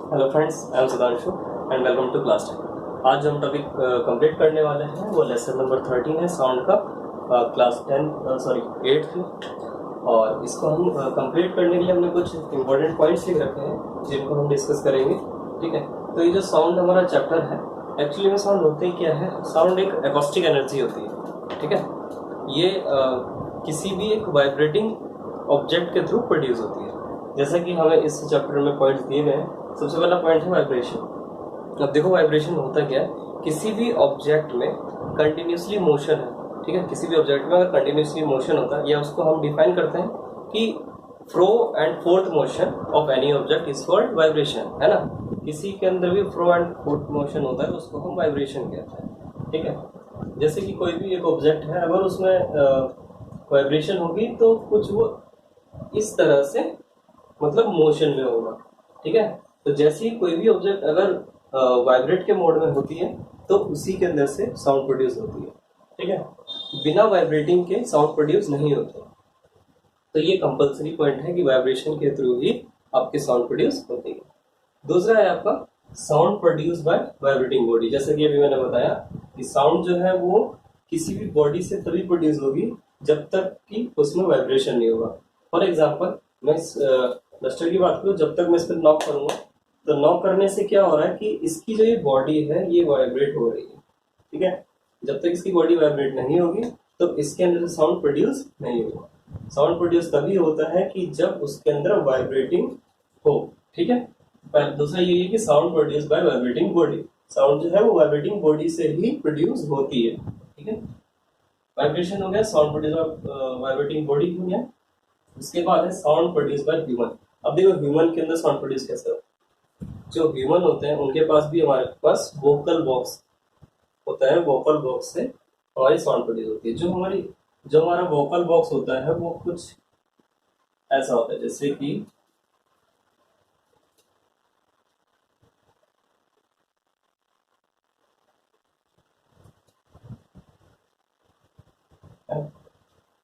Hello friends, I am Sudhanshu and welcome to class 10। आज जो हम टॉपिक कंप्लीट करने वाले हैं वो लेसन नंबर 13 है साउंड का, क्लास 8th। और इसको हम कंप्लीट करने के लिए हमने कुछ इंपॉर्टेंट पॉइंट्स लिख रखे हैं जिनको हम डिस्कस करेंगे। ठीक है, तो ये जो साउंड हमारा चैप्टर है, एक्चुअली में साउंड होते ही क्या है? साउंड एक एकॉस्टिक एनर्जी होती है। ठीक है, ये किसी भी एक वाइब्रेटिंग ऑब्जेक्ट के थ्रू प्रोड्यूस होती है। जैसा कि हमें इस चैप्टर में पॉइंट्स दिए गए हैं। सबसे पहला पॉइंट है वाइब्रेशन। अब देखो वाइब्रेशन होता क्या है, किसी भी ऑब्जेक्ट में कंटिन्यूसली मोशन है। ठीक है, किसी भी ऑब्जेक्ट में अगर कंटिन्यूसली मोशन होता है, या उसको हम डिफाइन करते हैं कि fro and forth motion of any object is called vibration, है ना। किसी के अंदर भी फ्रो एंड फोर्थ मोशन होता है, उसको हम वाइब्रेशन कहते हैं। ठीक है, जैसे कि कोई भी एक ऑब्जेक्ट है, अगर उसमें वाइब्रेशन होगी तो कुछ वो इस तरह से मतलब मोशन में होगा। ठीक है, तो जैसे ही कोई भी ऑब्जेक्ट अगर वाइब्रेट के मोड में होती है तो उसी के अंदर से साउंड प्रोड्यूस होती है। ठीक है, बिना वाइब्रेटिंग के साउंड प्रोड्यूस नहीं होते। तो ये कंपलसरी पॉइंट है कि वाइब्रेशन के थ्रू ही आपके साउंड प्रोड्यूस होती है। दूसरा है आपका sound produce by vibrating body. जैसे कि अभी मैंने बताया कि साउंड जो है वो किसी भी बॉडी से तभी प्रोड्यूस होगी जब तक कि उसमें वाइब्रेशन नहीं होगा। फॉर एग्जाम्पल, मैं डस्टर की बात करूँ, जब तक मैं इस पर नॉक करूंगा तो नॉक करने से क्या हो रहा है कि इसकी जो ये बॉडी है ये वाइब्रेट हो रही है। ठीक है, जब तक इसकी बॉडी वाइब्रेट नहीं होगी तो इसके अंदर से साउंड प्रोड्यूस नहीं होगा। साउंड प्रोड्यूस तभी होता है कि जब उसके अंदर वाइब्रेटिंग हो। ठीक है, दूसरा ये है कि sound produce by vibrating body. Sound जो है वो वाइब्रेटिंग बॉडी से ही प्रोड्यूस होती है। ठीक है, वाइब्रेशन हो गया, sound produce by vibrating body हो गया। उसके बाद है साउंड प्रोड्यूस बाय ह्यूमन। अब देखो ह्यूमन के अंदर साउंड प्रोड्यूस कैसे होता है। जो ह्यूमन होते हैं उनके पास भी हमारे पास वोकल बॉक्स होता है। वोकल बॉक्स से हमारी साउंड प्रोड्यूस होती है। जो हमारा वोकल बॉक्स होता है वो कुछ ऐसा होता है, जैसे कि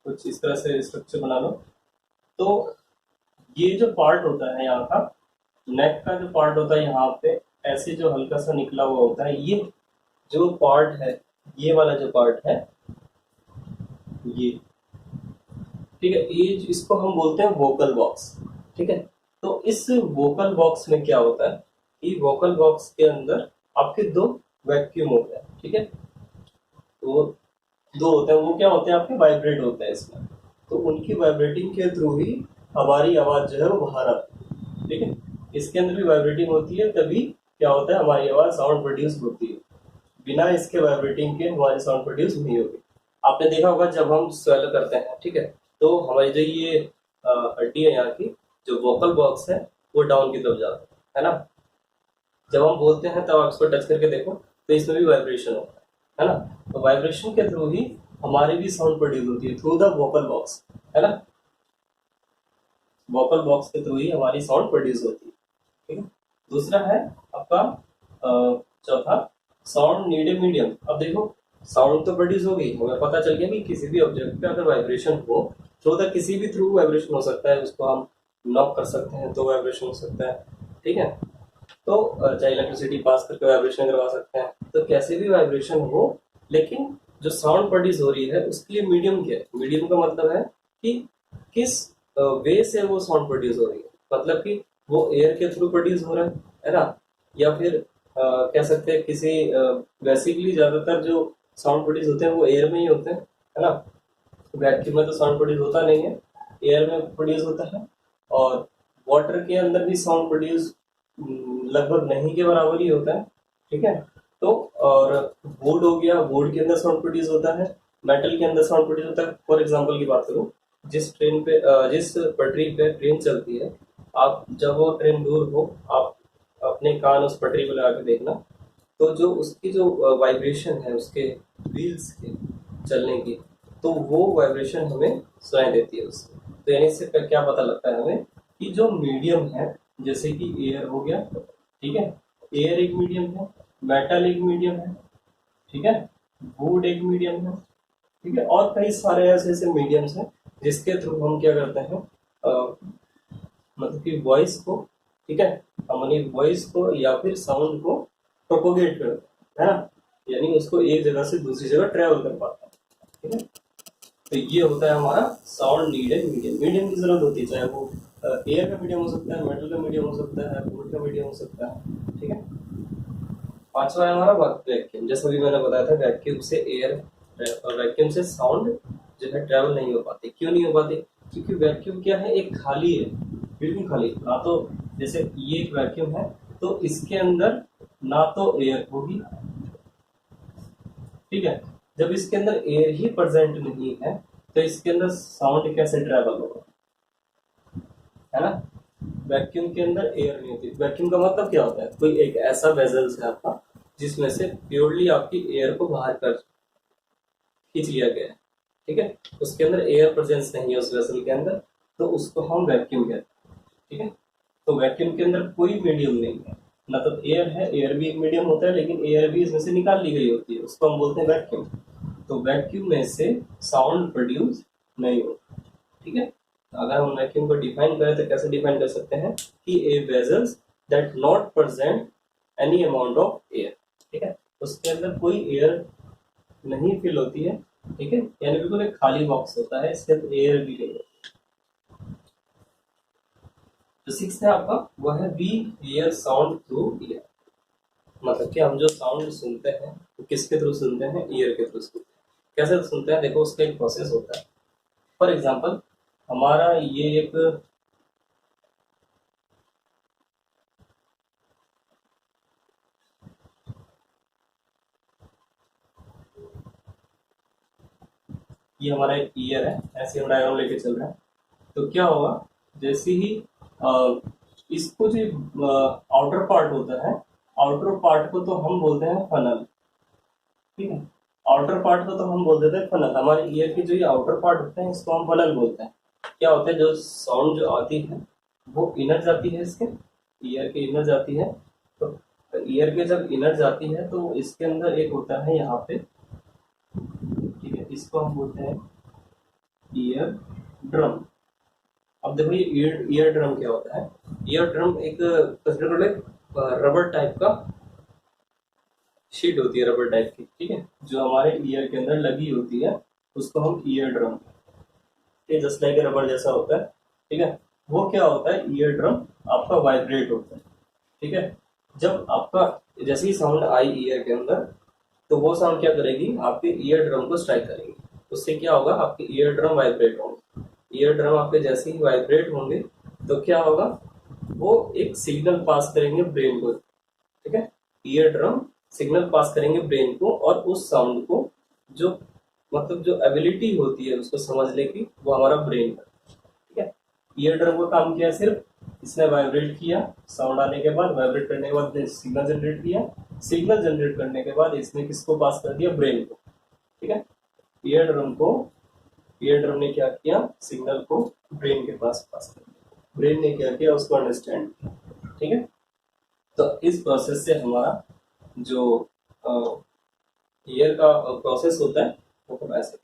कुछ इस तरह से स्ट्रक्चर बना लो। तो ये जो पार्ट होता है यहाँ का, नेक का जो पार्ट होता है यहाँ पे ऐसे जो हल्का सा निकला हुआ होता है, ये जो पार्ट है, ये वाला जो पार्ट है ये, ठीक है, ये इसको हम बोलते हैं वोकल बॉक्स। ठीक है, तो इस वोकल बॉक्स में क्या होता है कि वोकल बॉक्स के अंदर आपके दो वैक्यूम होते हैं। ठीक है, तो दो होते हैं, वो क्या होते हैं आपके वाइब्रेट होते हैं इसमें। तो उनकी वाइब्रेटिंग के थ्रू ही हमारी आवाज जो है वो बाहर आती है। ठीक है, इसके अंदर भी वाइब्रेटिंग होती है, तभी क्या होता है हमारी आवाज साउंड प्रोड्यूस होती है। बिना इसके वाइब्रेटिंग के हमारी साउंड प्रोड्यूस नहीं होगी। आपने देखा होगा जब हम स्वेल करते हैं, ठीक है, तो हमारी जो ये हड्डी है यहाँ की, जो वोकल बॉक्स है वो डाउन की तरफ जाता है ना। जब हम बोलते हैं तब आप इसको टच करके देखो तो इसमें भी वाइब्रेशन होता है ना। तो वाइब्रेशन के थ्रू ही हमारी भी साउंड प्रोड्यूस होती है, थ्रू द वोकल बॉक्स, है ना। वोकल बॉक्स के थ्रू ही हमारी साउंड प्रोड्यूस होती है। ठीक है, दूसरा है आपका चौथा, साउंड नीड ए मीडियम। अब देखो साउंड तो प्रोड्यूस हो गई, हमें पता चल गया कि किसी भी ऑब्जेक्ट पे अगर वाइब्रेशन हो तो किसी भी थ्रू वाइब्रेशन हो सकता है। उसको हम नॉक कर सकते हैं तो वाइब्रेशन हो सकता है। ठीक है, तो चाहे इलेक्ट्रिसिटी पास करके वाइब्रेशन करवा सकते हैं। तो कैसे भी वाइब्रेशन हो, लेकिन जो साउंड प्रोड्यूस हो रही है उसके लिए मीडियम क्या है? मीडियम का मतलब है कि किस वे से वो साउंड प्रोड्यूस हो रही है। मतलब कि वो एयर के थ्रू प्रोड्यूस हो रहा है ना, या फिर कह सकते हैं किसी बेसिकली ज्यादातर जो साउंड प्रोड्यूस होते हैं वो एयर में ही होते हैं, है ना। वैक्यूम में तो साउंड प्रोड्यूस होता नहीं है, एयर में प्रोड्यूस होता है। और वाटर के अंदर भी साउंड प्रोड्यूस लगभग नहीं के बराबर ही होता है। ठीक है, तो और वुड हो गया, वुड के अंदर साउंड प्रोड्यूस होता है, मेटल के अंदर साउंड प्रोड्यूस होता है। फॉर एग्जांपल की बात करूं, जिस पटरी पे ट्रेन चलती है, आप जब वो ट्रेन दूर हो, आप अपने कान उस पटरी को लगा के देखना, तो जो उसकी जो वाइब्रेशन है उसके व्हील्स के चलने की, तो वो वाइब्रेशन हमें सुनाई देती है उससे। तो यानी इससे क्या पता लगता है हमें कि जो मीडियम है, जैसे कि एयर हो गया, ठीक है, एयर एक मीडियम है, मेटल एक मीडियम है, ठीक है, वुड एक मीडियम है, ठीक है, और कई सारे ऐसे ऐसे मीडियम्स हैं जिसके थ्रू हम क्या करते हैं, मतलब कि वॉइस को ठीक है, हमने वॉइस को या फिर साउंड को प्रोपोगेट करता है ना, यानी उसको एक जगह से दूसरी जगह ट्रेवल कर पाता है। ठीक है, तो ये होता है हमारा साउंड नीडेड मीडियम। मीडियम की जरूरत होती है, चाहे वो एयर का मीडियम हो सकता है, मेटल का मीडियम हो सकता है, वुड का मीडियम हो सकता है। ठीक है, पांचवा है हमारा वैक्यूम। जैसा भी मैंने बताया था, वैक्यूम से एयर और वैक्यूम से साउंड जो है ट्रेवल नहीं हो पाती। क्यों नहीं हो पाती? क्योंकि वैक्यूम क्या है, एक खाली है, बिल्कुल खाली। ना तो जैसे ये एक वैक्यूम है तो इसके अंदर ना तो एयर होगी, ठीक है, जब इसके अंदर एयर ही प्रेजेंट नहीं है तो इसके अंदर साउंड कैसे ट्रेवल होगा, है ना। वैक्यूम के अंदर एयर नहीं होती। वैक्यूम का मतलब क्या होता है, कोई एक ऐसा वेजल्स है आपका जिसमें से प्योरली आपकी एयर को बाहर कर खींच लिया गया है, ठीक है, उसके अंदर एयर प्रेजेंस नहीं है उस वेसल के अंदर, तो उसको हम वैक्यूम कहते हैं। ठीक है, तो वैक्यूम के अंदर कोई मीडियम नहीं है, मतलब एयर है, एयर भी एक मीडियम होता है, लेकिन एयर भी इसमें से निकाल ली गई होती है, उसको हम बोलते हैं वैक्यूम। तो वैक्यूम में से साउंड प्रोड्यूस नहीं होता। ठीक है, अगर हम वैक्यूम को डिफाइन करें तो कैसे डिफाइन कर सकते हैं कि a vessels that not present any amount of air. ठीक है, उसके अंदर कोई एयर नहीं फिल होती है, ठीक है, यानी बिल्कुल एक खाली बॉक्स होता है, इसके अंदर एयर भी नहीं होती। जो सिक्स है आपका वो है we hear sound through ear. मतलब कि हम जो साउंड सुनते हैं वो किसके थ्रू सुनते हैं, ईयर के थ्रू सुनते हैं। कैसे सुनते हैं, देखो उसका एक प्रोसेस होता है। फॉर एग्जाम्पल हमारा ये एक ये हमारा एक ईयर है, ऐसे हम डायग्राम लेके चल रहे हैं। तो क्या होगा, जैसे ही इसको जो आउटर पार्ट होता है, आउटर पार्ट को तो हम बोलते हैं फनल। ठीक है, आउटर पार्ट को तो हम बोल देते हैं फनल। हमारे ईयर की जो ये आउटर पार्ट होते हैं इसको हम फनल बोलते हैं। क्या होता है, जो साउंड जो आती है वो इनर जाती है, इसके ईयर के इनर जाती है। तो ईयर के जब इनर जाती है तो इसके अंदर एक होता है यहाँ पे, ठीक है, इसको हम बोलते हैं ईयर ड्रम। अब देखो ये ईयर ड्रम क्या होता है। ईयर ड्रम एक कंसिडर रबर टाइप का शीट होती है, रबर टाइप की, ठीक है, जो हमारे ईयर के अंदर लगी होती है, उसको हम ईयर ड्रम, ये जस्ट लाइक रबर जैसा होता है। ठीक है, वो क्या होता है, ईयर ड्रम आपका वाइब्रेट होता है। ठीक है, जब आपका जैसे ही साउंड आई ईयर के अंदर तो वो साउंड क्या करेगी, आपके ईयर ड्रम को स्ट्राइक करेगी। उससे क्या होगा, आपके ईयर ड्रम वाइब्रेट होंगे। ईयर ड्रम आपके जैसे ही वाइब्रेट होंगे तो क्या होगा, वो एक सिग्नल पास करेंगे ब्रेन को। ठीक है, ईयर ड्रम सिग्नल पास करेंगे ब्रेन को, और उस साउंड को जो मतलब जो एबिलिटी होती है उसको समझने की, वो हमारा ब्रेन का। ठीक है, ईयर ड्रम का काम किया, सिर्फ इसने वाइब्रेट किया, साउंड आने के बाद वाइब्रेट करने के बाद सिग्नल जनरेट किया, सिग्नल जनरेट करने के बाद इसने किसको पास कर दिया, ब्रेन को। ठीक है, ईयर ड्रम को, ईयर ड्रम ने क्या किया, सिग्नल को ब्रेन के पास पास कर दिया, ब्रेन ने क्या किया, उसको अंडरस्टैंड किया। ठीक है, तो इस प्रोसेस से हमारा जो ईयर का प्रोसेस होता है वो तो ऐसे।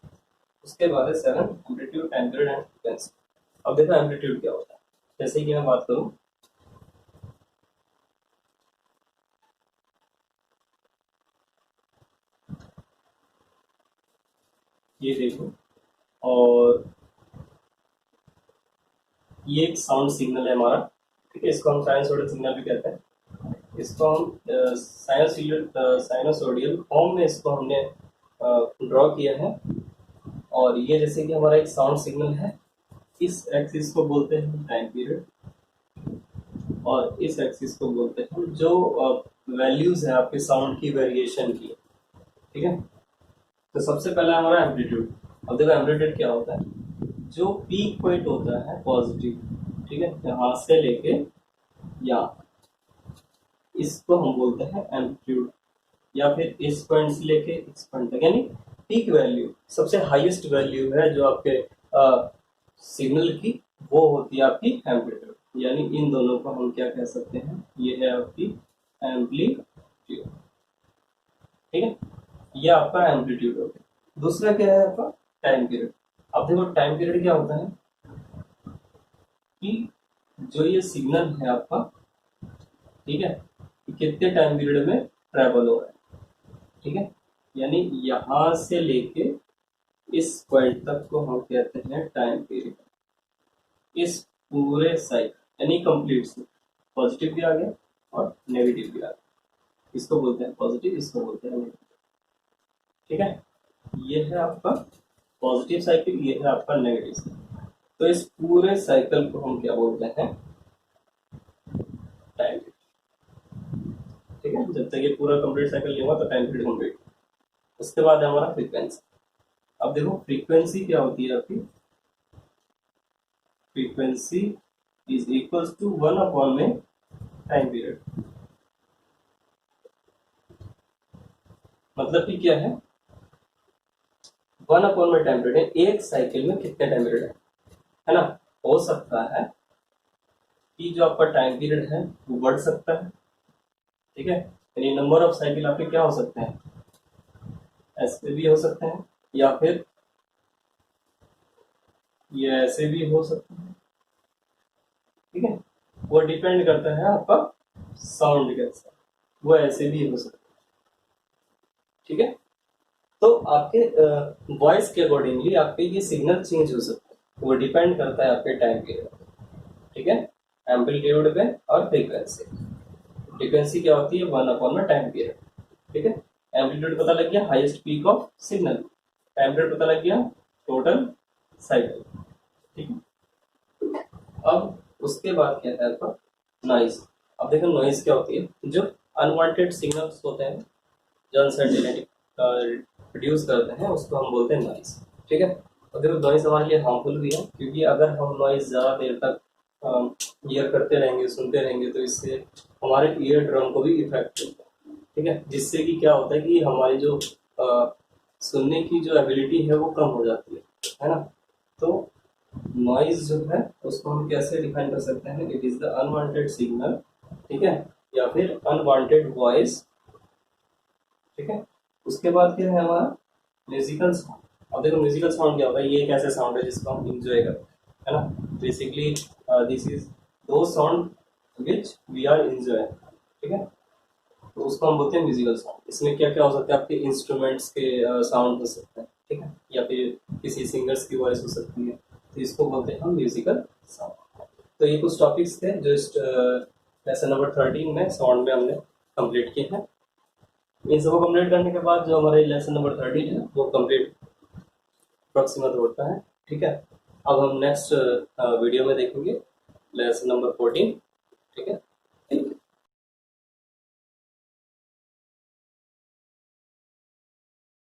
उसके बाद है seven amplitude, time period and frequency. अब देखो एम्पलीट्यूड क्या होता है। जैसे कि मैं बात करूं, ये देखो, और ये एक साउंड सिग्नल है हमारा। ठीक है, इसको हम साइनसोडियल सिग्नल भी कहते हैं। इसको हम साइनोसोडियल फॉर्म में इसको हमने ड्रॉ किया है। और ये जैसे कि हमारा एक साउंड सिग्नल है, इस एक्सिस को बोलते हैं टाइम पीरियड, और इस एक्सिस को बोलते हैं जो वैल्यूज है आपके साउंड की वेरिएशन की। ठीक है, तो सबसे पहला हमारा एम्पलीट्यूड। अब देखो एम्पलीट्यूड क्या होता है, जो पीक पॉइंट होता है पॉजिटिव, ठीक है, यहाँ से लेके यहाँ, इसको हम बोलते हैं एम्पलीट्यूड। या फिर इस पॉइंट से लेके इस पॉइंट तक, यानी पीक वैल्यू, सबसे हाईएस्ट वैल्यू है जो आपके सिग्नल की, वो होती है आपकी एम्पलीट्यूड। यानी इन दोनों को हम क्या कह सकते हैं, ये है आपकी एम्पलीट्यूड। ठीक है, ये आपका एम्पलीट्यूड हो गया। दूसरा क्या है आपका टाइम पीरियड। अब देखो टाइम पीरियड क्या होता है कि जो ये सिग्नल है आपका, ठीक है, कि कितने टाइम पीरियड में ट्रैवल हो रहा है। ठीक है, यानी यहाँ से लेके इस पॉइंट तक को हम कहते हैं टाइम पीरियड। इस पूरे साइकिल यानी कंप्लीट से पॉजिटिव भी आ गया और नेगेटिव भी आ गया, इसको बोलते हैं पॉजिटिव, इसको बोलते हैं नेगेटिव। ठीक है, ये है आपका पॉजिटिव साइकिल, ये है आपका नेगेटिव साइकिल। तो इस पूरे साइकिल को हम क्या बोलते हैं, टाइम पीरियड। ठीक है, जब तक ये पूरा कंप्लीट साइकिल नहीं हुआ तो टाइम पीरियड कंप्लीट। उसके बाद है हमारा फ्रीक्वेंसी। अब देखो फ्रीक्वेंसी क्या होती है आपकी, फ्रीक्वेंसी इज इक्वल्स टू 1 में टाइम पीरियड। मतलब कि क्या है, 1 में टाइम पीरियड है, एक साइकिल में कितने टाइम पीरियड है ना। हो सकता है कि जो आपका टाइम पीरियड है वो बढ़ सकता है। ठीक है, यानी नंबर ऑफ साइकिल आपके क्या हो सकते हैं, ऐसे भी हो सकते हैं या फिर ये ऐसे भी हो सकते हैं। ठीक है, वो डिपेंड करता है आपका साउंड के साथ, वो ऐसे भी हो सकता है। ठीक है, तो आपके वॉइस के अकॉर्डिंगली आपके ये सिग्नल चेंज हो सकता है, वो डिपेंड करता है आपके टाइम पीरियड। ठीक है, एम्पलीट्यूड पे और फ्रीक्वेंसी। फ्रीक्वेंसी क्या होती है, 1 में टाइम पीरियड। ठीक है, एम्पलीट्यूड पता लग गया, highest peak of signal. Time period पता लग गया, टोटल साइकिल। ठीक है, अब उसके बाद क्या है आपका नॉइज। अब देखो नॉइज क्या होती है, जो अनवांटेड सिग्नल्स होते हैं, जो अनसर्टेनिटी प्रोड्यूस करते हैं, उसको हम बोलते हैं नॉइज। ठीक है, और देखो नॉइज हमारे लिए हार्मफुल भी है, क्योंकि अगर हम नॉइज ज़्यादा देर तक ईयर करते रहेंगे, सुनते रहेंगे, तो इससे हमारे ईयर ड्रम को भी इफेक्ट होता है। ठीक है, जिससे कि क्या होता है कि हमारी जो सुनने की जो एबिलिटी है वो कम हो जाती है ना। तो नॉइज जो है उसको हम कैसे डिफाइन कर सकते हैं, it is the unwanted signal, ठीक है, या फिर अनवांटेड वॉइस। ठीक है, उसके बाद फिर है हमारा म्यूजिकल साउंड। अब देखो म्यूजिकल साउंड क्या होता है, ये एक ऐसे साउंड है जिसको हम इंजॉय करते हैं, है ना। Basically this is those sound which we are enjoy. ठीक है, तो उसको हम बोलते हैं म्यूजिकल साउंड। इसमें क्या क्या हो सकता है, आपके इंस्ट्रूमेंट्स के साउंड हो सकते हैं, ठीक है, या फिर किसी सिंगर्स की वॉइस हो सकती है, तो इसको बोलते हैं हम म्यूजिकल साउंड। तो ये कुछ टॉपिक्स थे जो इस लेसन नंबर 13 में साउंड में हमने कंप्लीट किए हैं। इन सबको कंप्लीट करने के बाद जो हमारे लेसन नंबर 13 है वो कंप्लीट अप्रोक्सीमेट होता है। ठीक है, अब हम नेक्स्ट वीडियो में देखेंगे लेसन नंबर 14। ठीक है।